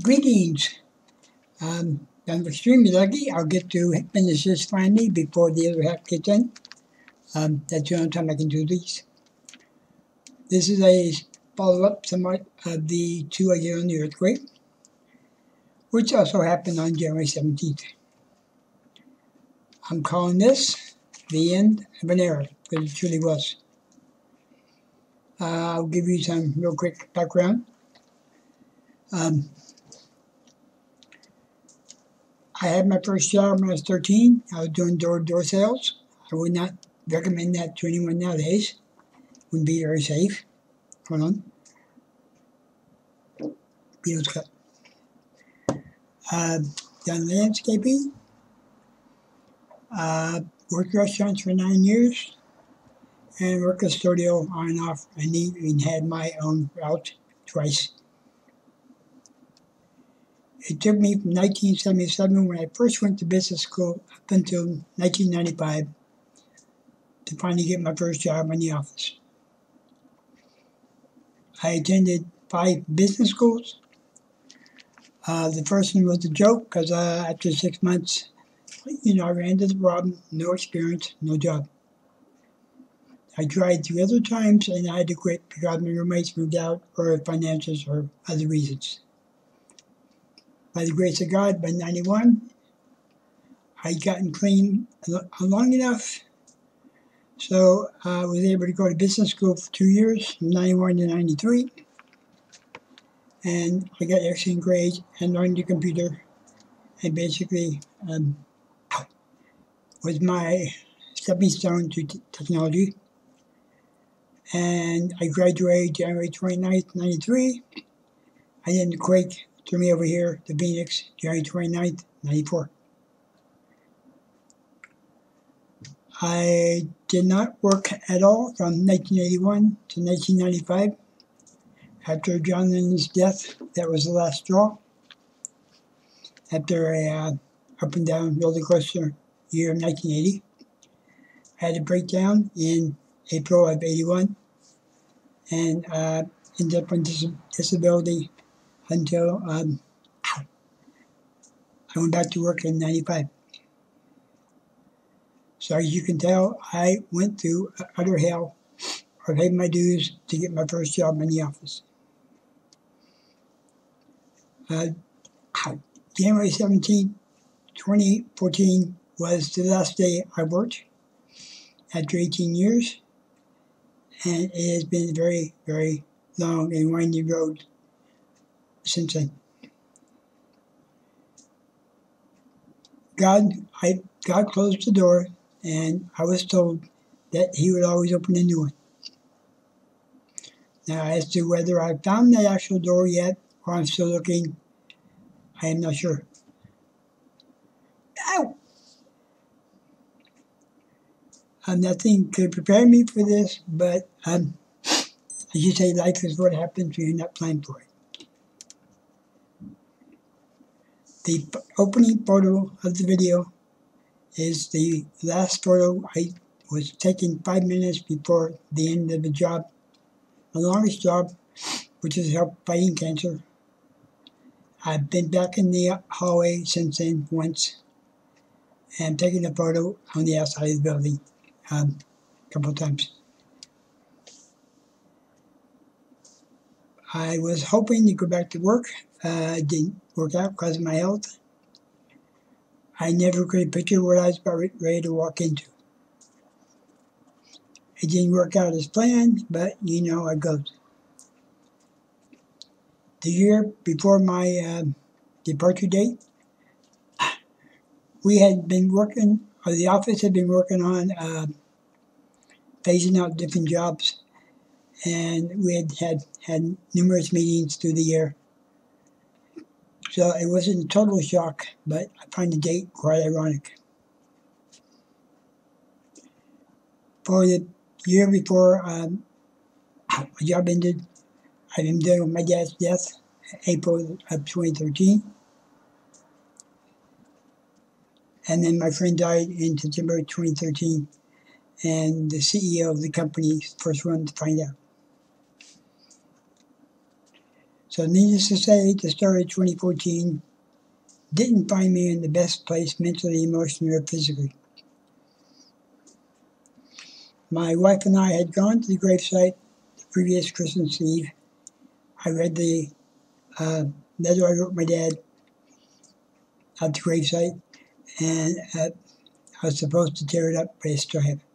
Greetings. I'm extremely lucky. I'll get to finish this finally before the other half gets in. That's the only time I can do these. This is a follow-up somewhat of the 2 I did on the earthquake, which also happened on January 17th. I'm calling this the end of an era, because it truly was. I'll give you some real quick background. I had my first job when I was 13. I was doing door-to-door sales. I would not recommend that to anyone nowadays. Wouldn't be very safe. Hold on. Video's cut. Done landscaping. Worked restaurants for 9 years. And worked custodial on and off. And even had my own route twice. It took me from 1977, when I first went to business school, up until 1995 to finally get my first job in the office. I attended 5 business schools. The first one was a joke, because after 6 months, I ran into the problem, no experience, no job. I tried 3 other times, and I had to quit because my roommates moved out, or finances, or other reasons. By the grace of God, by 91, I'd gotten clean long enough, so I was able to go to business school for 2 years, from 91 to 93, and I got excellent grades and learned the computer, and basically was my stepping stone to technology. And I graduated January 29th, 93, and then the quake threw me over here to Phoenix, January 29th, 94. I did not work at all from 1981 to 1995. After John Lennon's death, that was the last straw. After a up and down roller coaster year of 1980, I had a breakdown in April of 81, and ended up on disability until I went back to work in 95. So as you can tell, I went through utter hell, or paid my dues to get my first job in the office. January 17, 2014 was the last day I worked after 18 years, and it has been a very, very long and winding road since then. God closed the door, and I was told that He would always open a new one. Now, as to whether I found that actual door yet, or I'm still looking, I am not sure. Ow! Nothing could prepare me for this, but as you say, life is what happens when you're not planning for it. The opening photo of the video is the last photo. I was taken 5 minutes before the end of the job, the longest job, which is help fighting cancer. I've been back in the hallway since then once, and taken a photo on the outside of the building a couple of times. I was hoping to go back to work. It didn't work out because of my health. I never could picture what I was about ready to walk into. It didn't work out as planned, but you know how it goes. The year before my departure date, we had been working, or the office had been working on phasing out different jobs, and we had numerous meetings through the year. So it wasn't a total shock, but I find the date quite ironic. For the year before my job ended, I've been dealing with my dad's death, April of 2013. And then my friend died in September 2013, and the CEO of the company is the first one to find out. So needless to say, the start of 2014 didn't find me in the best place mentally, emotionally, or physically. My wife and I had gone to the gravesite the previous Christmas Eve. I read the letter I wrote my dad at the gravesite, and I was supposed to tear it up, but I still have it.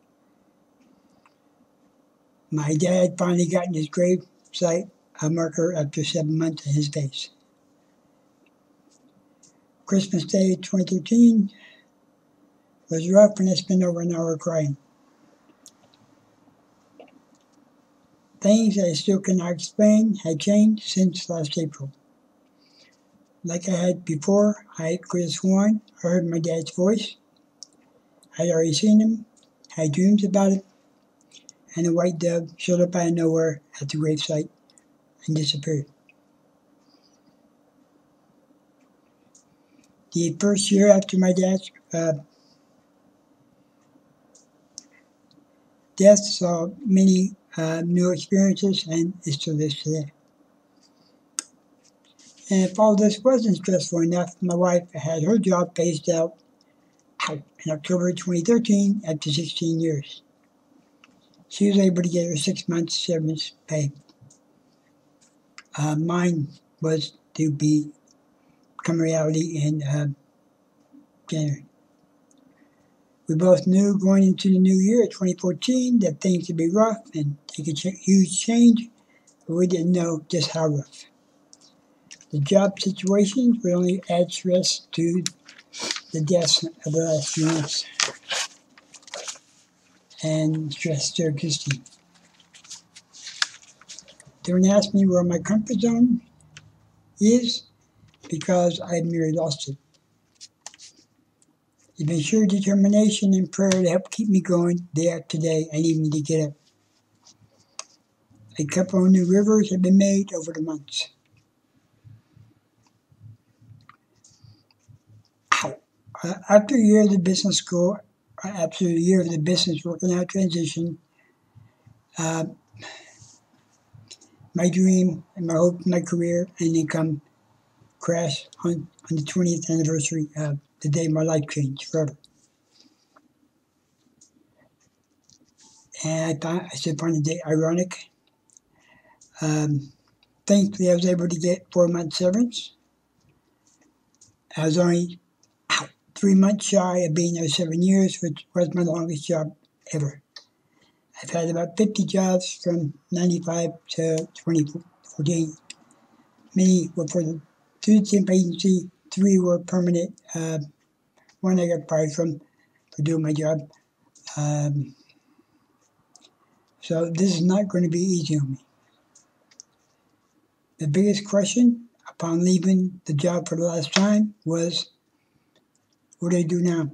My dad finally got in his gravesite a marker after 7 months in his face. Christmas Day 2013 was rough, and I spent over an hour crying. Things I still cannot explain had changed since last April. Like I had before, I could have sworn I heard my dad's voice. I had already seen him, had dreams about it, and a white dove showed up out of nowhere at the gravesite and disappeared. The first year after my dad's death saw many new experiences, and it still is today. And if all this wasn't stressful enough, my wife had her job phased out in October 2013 after 16 years. She was able to get her 6 months severance pay. Mine was to become reality in January. We both knew going into the new year, 2014, that things would be rough and take a huge change, but we didn't know just how rough. The job situations would only add stress to the deaths of the last few months and stress still existing. Don't ask me where my comfort zone is, because I've nearly lost it. It's been sheer determination and prayer to help keep me going day after day and even to get up. A couple of new rivers have been made over the months. After a year of the business school, after a year of the business working out transition, my dream and my hope in my career and income crashed on the 20th anniversary of the day my life changed forever. And I still find the day ironic. Thankfully, I was able to get 4 months severance. I was only 3 months shy of being there 7 years, which was my longest job ever. I've had about 50 jobs from 95 to 2014. Many were for the temp agency, 3 were permanent. One I got fired from for doing my job. So this is not going to be easy on me. The biggest question upon leaving the job for the last time was, what do I do now?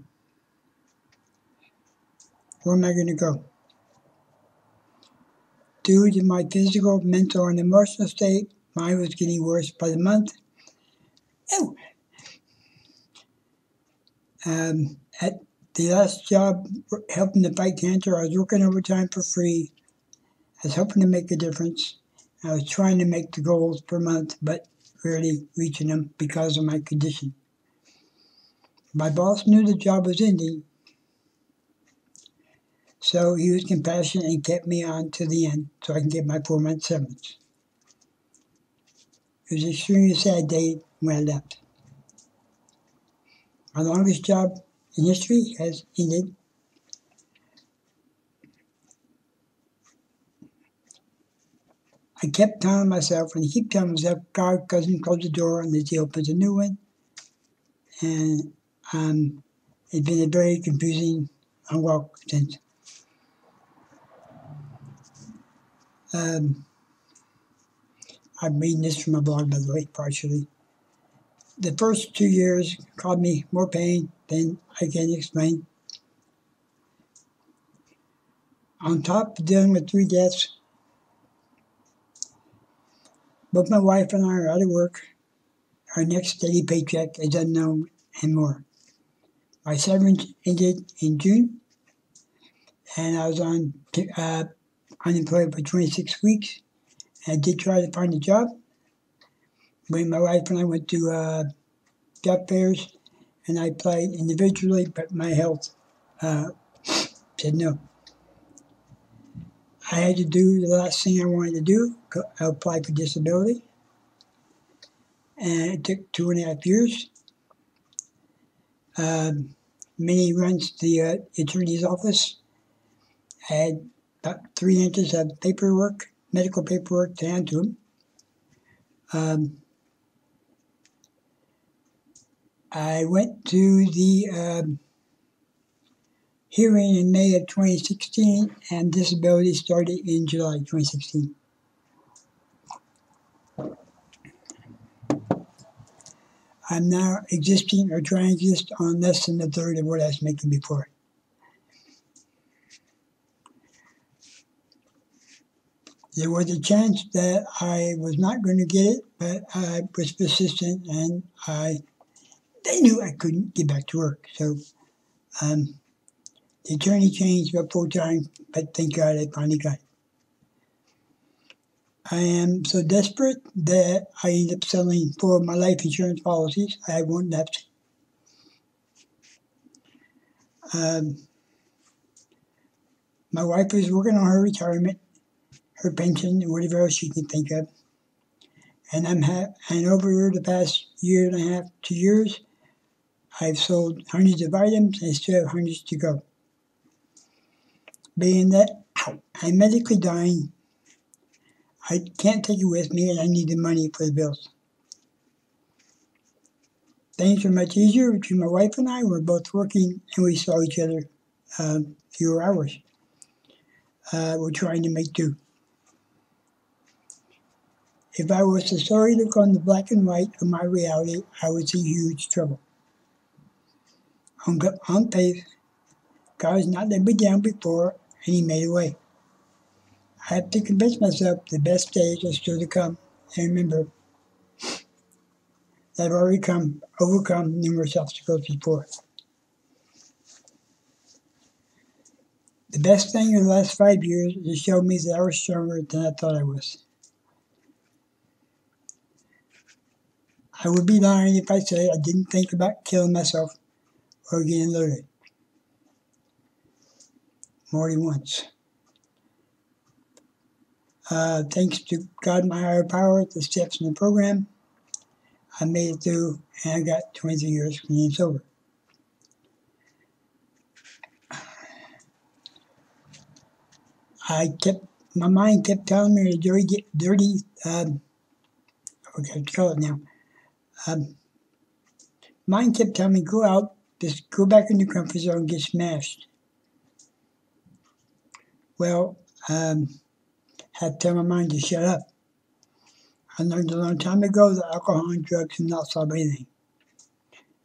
Where am I going to go? Due to my physical, mental, and emotional state, mine was getting worse by the month. At the last job, helping to fight cancer, I was working overtime for free. I was hoping to make a difference. I was trying to make the goals per month, but rarely reaching them because of my condition. My boss knew the job was ending, so he was compassionate and kept me on to the end so I can get my 4 month severance. It was an extremely sad day when I left. My longest job in history has ended. I kept telling myself, and I keep telling myself, God doesn't close the door unless He opens a new one. And it's been a very confusing walk since. I'm reading this from a blog, by the way, partially. The first 2 years caused me more pain than I can explain. On top of dealing with 3 deaths, both my wife and I are out of work. Our next steady paycheck is unknown, and more. My severance ended in June, and I was on unemployed for 26 weeks. I did try to find a job. when my wife and I went to job fairs, and I applied individually, but my health said no. I had to do the last thing I wanted to do. I applied for disability, and it took 2.5 years. Minnie runs the attorney's office. I had about 3 inches of paperwork, medical paperwork to hand to him. I went to the hearing in May of 2016, and disability started in July 2016. I'm now existing or trying to exist on less than a third of what I was making before. There was a chance that I was not going to get it, but I was persistent, and they knew I couldn't get back to work. So the attorney changed about 4 times, but thank God I finally got it. I am so desperate that I ended up selling 4 of my life insurance policies. I have one left. My wife is working on her retirement, her pension, and whatever else she can think of. And and over the past 1.5 to 2 years, I've sold hundreds of items and still have hundreds to go. Being that I'm medically dying, I can't take it with me, and I need the money for the bills. Things are much easier between my wife and I. We're both working, and we saw each other fewer hours. We're trying to make do. If I was to solely look on the black and white of my reality, I would see huge trouble. On faith, God has not let me down before, and He made a way. I have to convince myself the best days are still to come, and remember that I've already overcome numerous obstacles before. The best thing in the last 5 years is to show me that I was stronger than I thought I was. I would be lying if I said I didn't think about killing myself or getting loaded. More than once. Thanks to God, my higher power, the steps in the program, I made it through, and I got 23 years clean and sober. My mind kept telling me to dirty what to call it now. Mind kept telling me, go out, just go back in your comfort zone and get smashed. Well, had to tell my mind to shut up. I learned a long time ago that alcohol and drugs will not solve anything.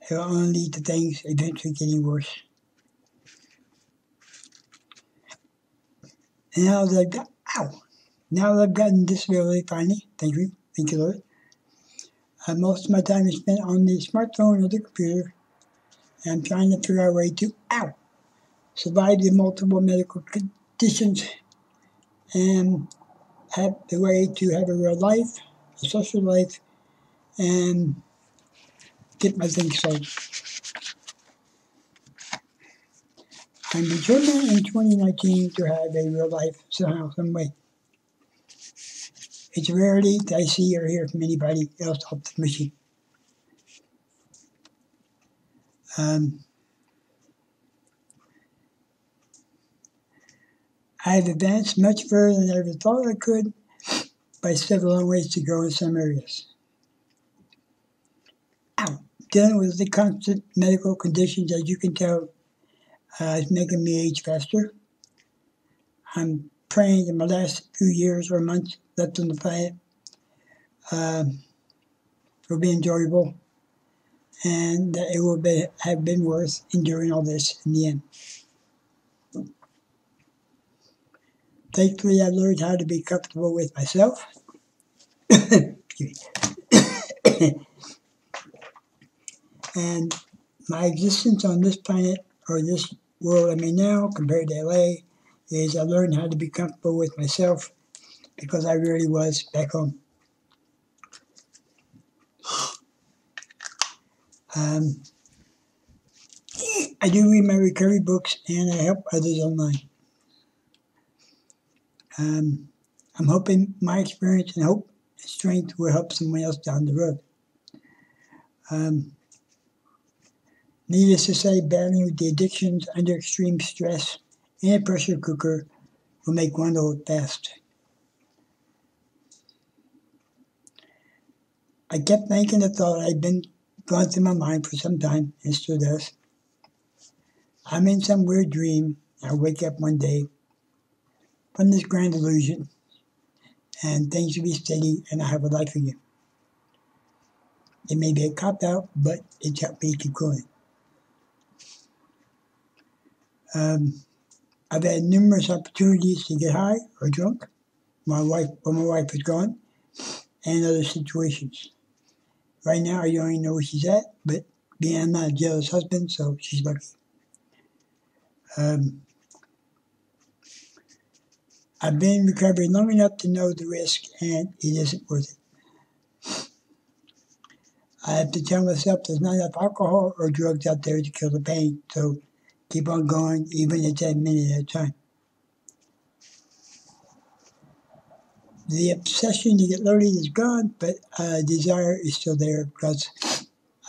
It will only lead to things eventually getting worse. And now that I've gotten disability finally, thank you Lord. Most of my time is spent on the smartphone or the computer, and I'm trying to figure out a way to survive the multiple medical conditions and have the way to have a real life, a social life, and get my things solved. I'm determined in 2019 to have a real life somehow, some way. It's a rarity that I see or hear from anybody else off the machine. I have advanced much further than I ever thought I could, but I still have a long ways to go in some areas. Dealing with the constant medical conditions, as you can tell, is making me age faster. I'm praying that my last few years or months left on the planet will be enjoyable, and that it will have been worth enduring all this in the end. Thankfully, I've learned how to be comfortable with myself. And my existence on this planet, or this world I'm in now, compared to LA, is I learned how to be comfortable with myself because I really was back home. Um, I do read my recovery books and I help others online. Um, I'm hoping my experience and hope and strength will help someone else down the road. Um, Needless to say, battling with the addictions under extreme stress in a pressure cooker will make one old fast. I kept thinking the thought I'd been going through my mind for some time, and still does. I'm in some weird dream. I wake up one day from this grand illusion, and things will be steady, and I have a life again. It may be a cop out, but it's helped me keep going. I've had numerous opportunities to get high or drunk when my wife was gone, and other situations. Right now, I don't even know where she's at, but being I'm not a jealous husband, so she's lucky. I've been in recovery long enough to know the risk, and it isn't worth it. I have to tell myself there's not enough alcohol or drugs out there to kill the pain, so keep on going, even if it's a minute at a time. The obsession to get loaded is gone, but desire is still there because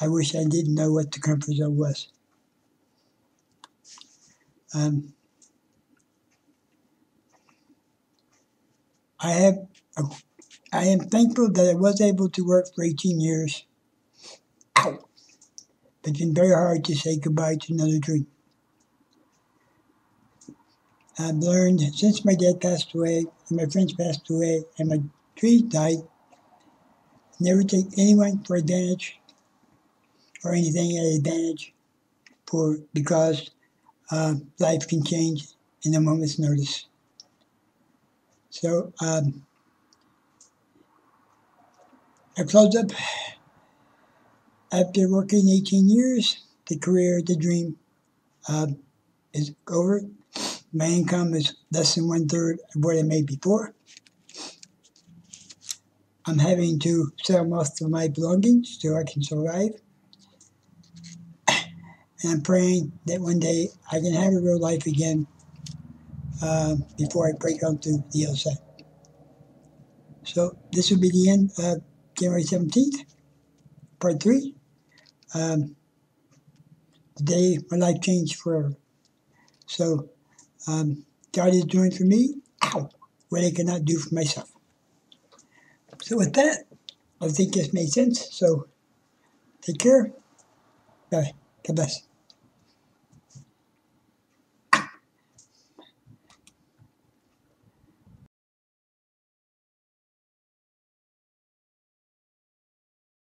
I wish I didn't know what the comfort zone was. Um, I have, I am thankful that I was able to work for 18 years. Ow! It's been very hard to say goodbye to another dream. I've learned since my dad passed away, and my friends passed away, and my trees died, never take anyone for advantage or anything at advantage because life can change in a moment's notice. So I closed up after working 18 years. The career, the dream is over. My income is less than 1/3 of what I made before. I'm having to sell most of my belongings so I can survive. And I'm praying that one day I can have a real life again before I break onto the other side. So this will be the end of January 17th, part 3. The day my life changed forever. So God is doing for me, what I cannot do for myself. So with that, I think this made sense. So take care. Bye. God bless.